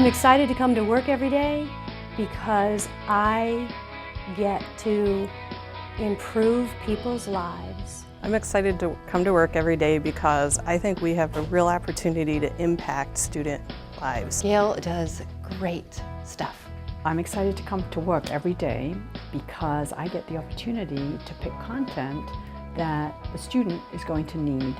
I'm excited to come to work every day because I get to improve people's lives. I'm excited to come to work every day because I think we have a real opportunity to impact student lives. Gale does great stuff. I'm excited to come to work every day because I get the opportunity to pick content that the student is going to need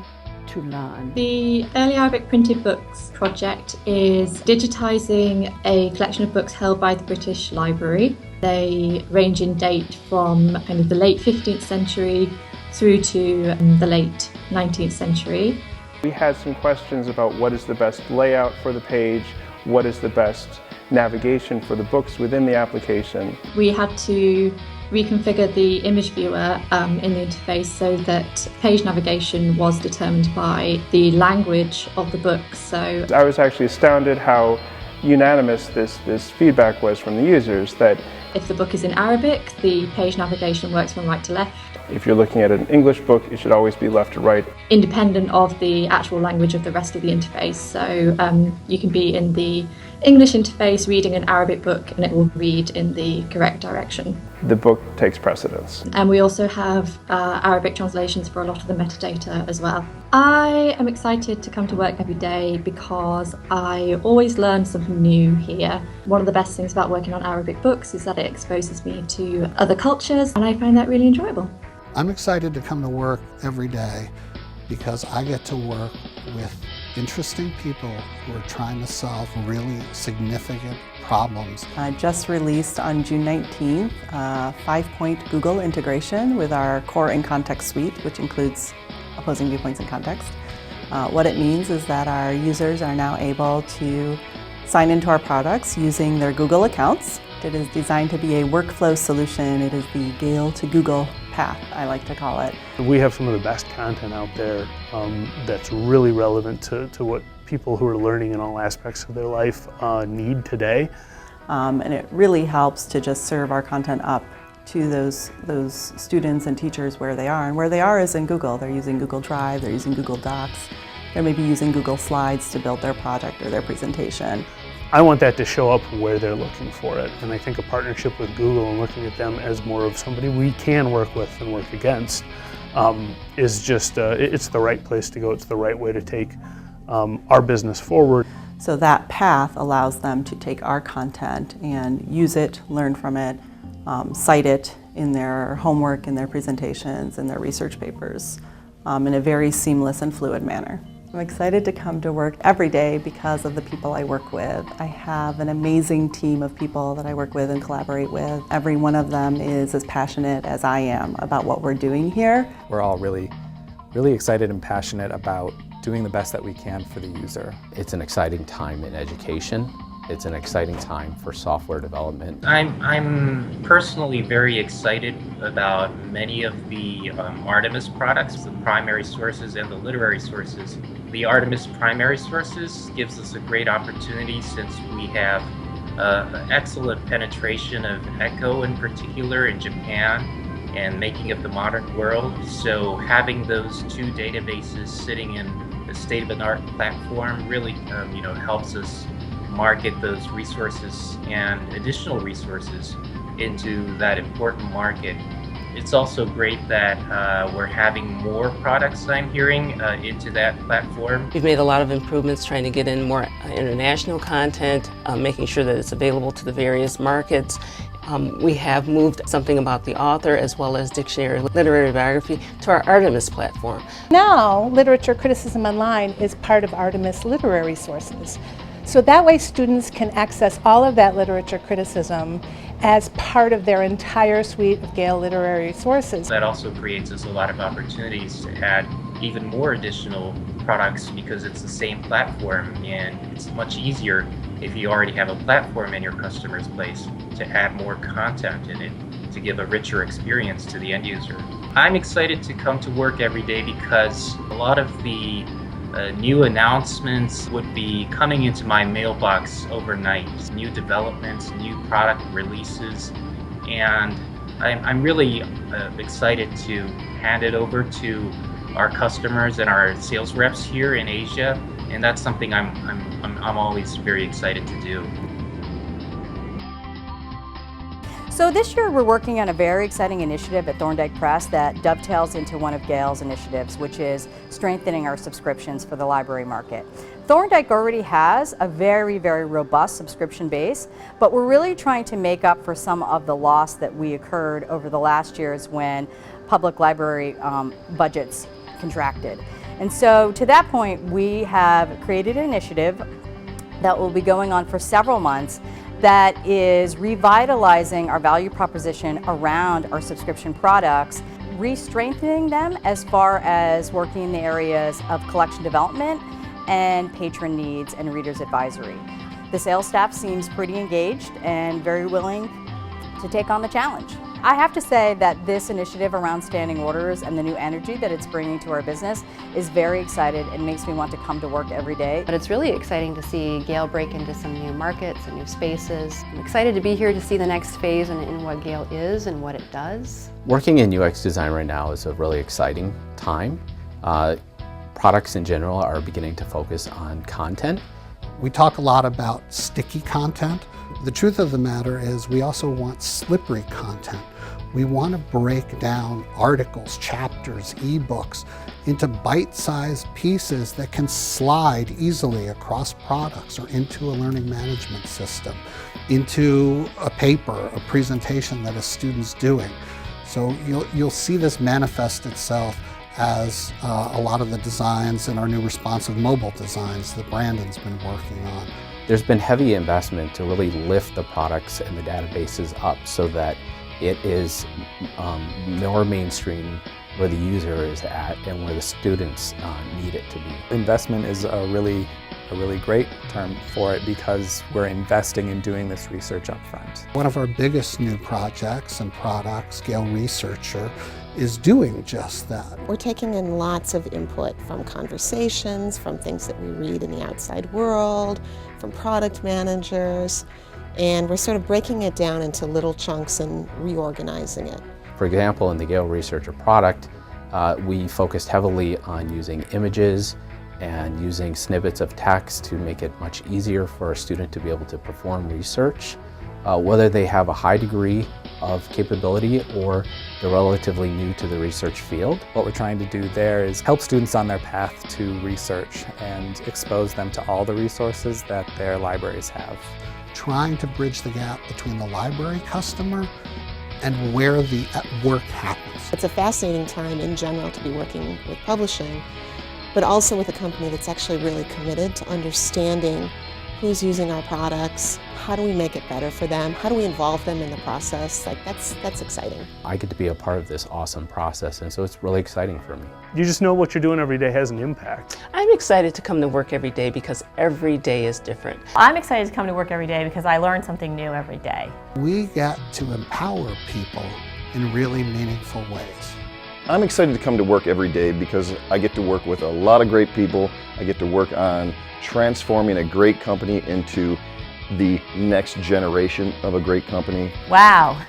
to learn. The Early Arabic Printed Books project is digitising a collection of books held by the British Library. They range in date from kind of the late 15th century through to the late 19th century. We had some questions about what is the best layout for the page, what is the best navigation for the books within the application. We had to reconfigure the image viewer in the interface so that page navigation was determined by the language of the book. So I was actually astounded how unanimous this feedback was from the users, that if the book is in Arabic, the page navigation works from right to left. If you're looking at an English book, it should always be left to right. Independent of the actual language of the rest of the interface. So you can be in the English interface reading an Arabic book and it will read in the correct direction. The book takes precedence. And we also have Arabic translations for a lot of the metadata as well. I am excited to come to work every day because I always learn something new here. One of the best things about working on Arabic books is that it exposes me to other cultures, and I find that really enjoyable. I'm excited to come to work every day because I get to work with interesting people who are trying to solve really significant problems. Just released on June 19th, 5-point Google integration with our core and context suite, which includes opposing viewpoints and context. What it means is that our users are now able to sign into our products using their Google accounts. It is designed to be a workflow solution. It is the Gale to Google path, I like to call it. We have some of the best content out there that's really relevant to what people who are learning in all aspects of their life need today. And it really helps to just serve our content up to those students and teachers where they are. And where they are is in Google. They're using Google Drive, they're using Google Docs, they're maybe using Google Slides to build their project or their presentation. I want that to show up where they're looking for it, and I think a partnership with Google and looking at them as more of somebody we can work with and work against is just, it's the right place to go, it's the right way to take our business forward. So that path allows them to take our content and use it, learn from it, cite it in their homework, in their presentations, in their research papers in a very seamless and fluid manner. I'm excited to come to work every day because of the people I work with. I have an amazing team of people that I work with and collaborate with. Every one of them is as passionate as I am about what we're doing here. We're all really excited and passionate about doing the best that we can for the user. It's an exciting time in education. It's an exciting time for software development. I'm personally very excited about many of the Artemis products, the primary sources and the literary sources. The Artemis primary sources gives us a great opportunity since we have excellent penetration of Echo in particular in Japan and making of the modern world. So having those two databases sitting in a state-of-the-art platform really helps us market those resources and additional resources into that important market. It's also great that we're having more products, I'm hearing, into that platform. We've made a lot of improvements trying to get in more international content, making sure that it's available to the various markets. We have moved something about the author as well as dictionary literary biography to our Artemis platform. Now, Literature Criticism Online is part of Artemis Literary Sources. So that way students can access all of that literature criticism as part of their entire suite of Gale literary sources. That also creates us a lot of opportunities to add even more additional products because it's the same platform, and it's much easier if you already have a platform in your customer's place to add more content in it to give a richer experience to the end user. I'm excited to come to work every day because a lot of the new announcements would be coming into my mailbox overnight. New developments, new product releases, and I'm really excited to hand it over to our customers and our sales reps here in Asia and that's something I'm always very excited to do. So this year we're working on a very exciting initiative at Thorndike Press that dovetails into one of Gale's initiatives, which is strengthening our subscriptions for the library market. Thorndike already has a very, very robust subscription base, but we're really trying to make up for some of the loss that we occurred over the last years when public library budgets contracted. And so to that point, we have created an initiative that will be going on for several months that is revitalizing our value proposition around our subscription products, re-strengthening them as far as working in the areas of collection development and patron needs and readers advisory. The sales staff seems pretty engaged and very willing to take on the challenge. I have to say that this initiative around standing orders and the new energy that it's bringing to our business is very excited and makes me want to come to work every day. But it's really exciting to see Gale break into some new markets and new spaces. I'm excited to be here to see the next phase in what Gale is and what it does. Working in UX design right now is a really exciting time. Products in general are beginning to focus on content. We talk a lot about sticky content. The truth of the matter is we also want slippery content. We want to break down articles, chapters, ebooks into bite-sized pieces that can slide easily across products or into a learning management system, into a paper, a presentation that a student's doing. So you'll see this manifest itself as a lot of the designs in our new responsive mobile designs that Brandon's been working on. There's been heavy investment to really lift the products and the databases up so that it is more mainstream where the user is at and where the students need it to be. Investment is a really great term for it because we're investing in doing this research up front. One of our biggest new projects and products, Gale Researcher, is doing just that. We're taking in lots of input from conversations, from things that we read in the outside world, from product managers, and we're sort of breaking it down into little chunks and reorganizing it. For example, in the Gale Researcher product, we focused heavily on using images and using snippets of text to make it much easier for a student to be able to perform research, whether they have a high degree of capability or they're relatively new to the research field. What we're trying to do there is help students on their path to research and expose them to all the resources that their libraries have. Trying to bridge the gap between the library customer and where the work happens. It's a fascinating time in general to be working with publishing, but also with a company that's actually really committed to understanding who's using our products, how do we make it better for them, how do we involve them in the process. Like that's exciting. I get to be a part of this awesome process, and so it's really exciting for me. You just know what you're doing every day has an impact. I'm excited to come to work every day because every day is different. I'm excited to come to work every day because I learn something new every day. We get to empower people in really meaningful ways. I'm excited to come to work every day because I get to work with a lot of great people. I get to work on transforming a great company into the next generation of a great company. Wow.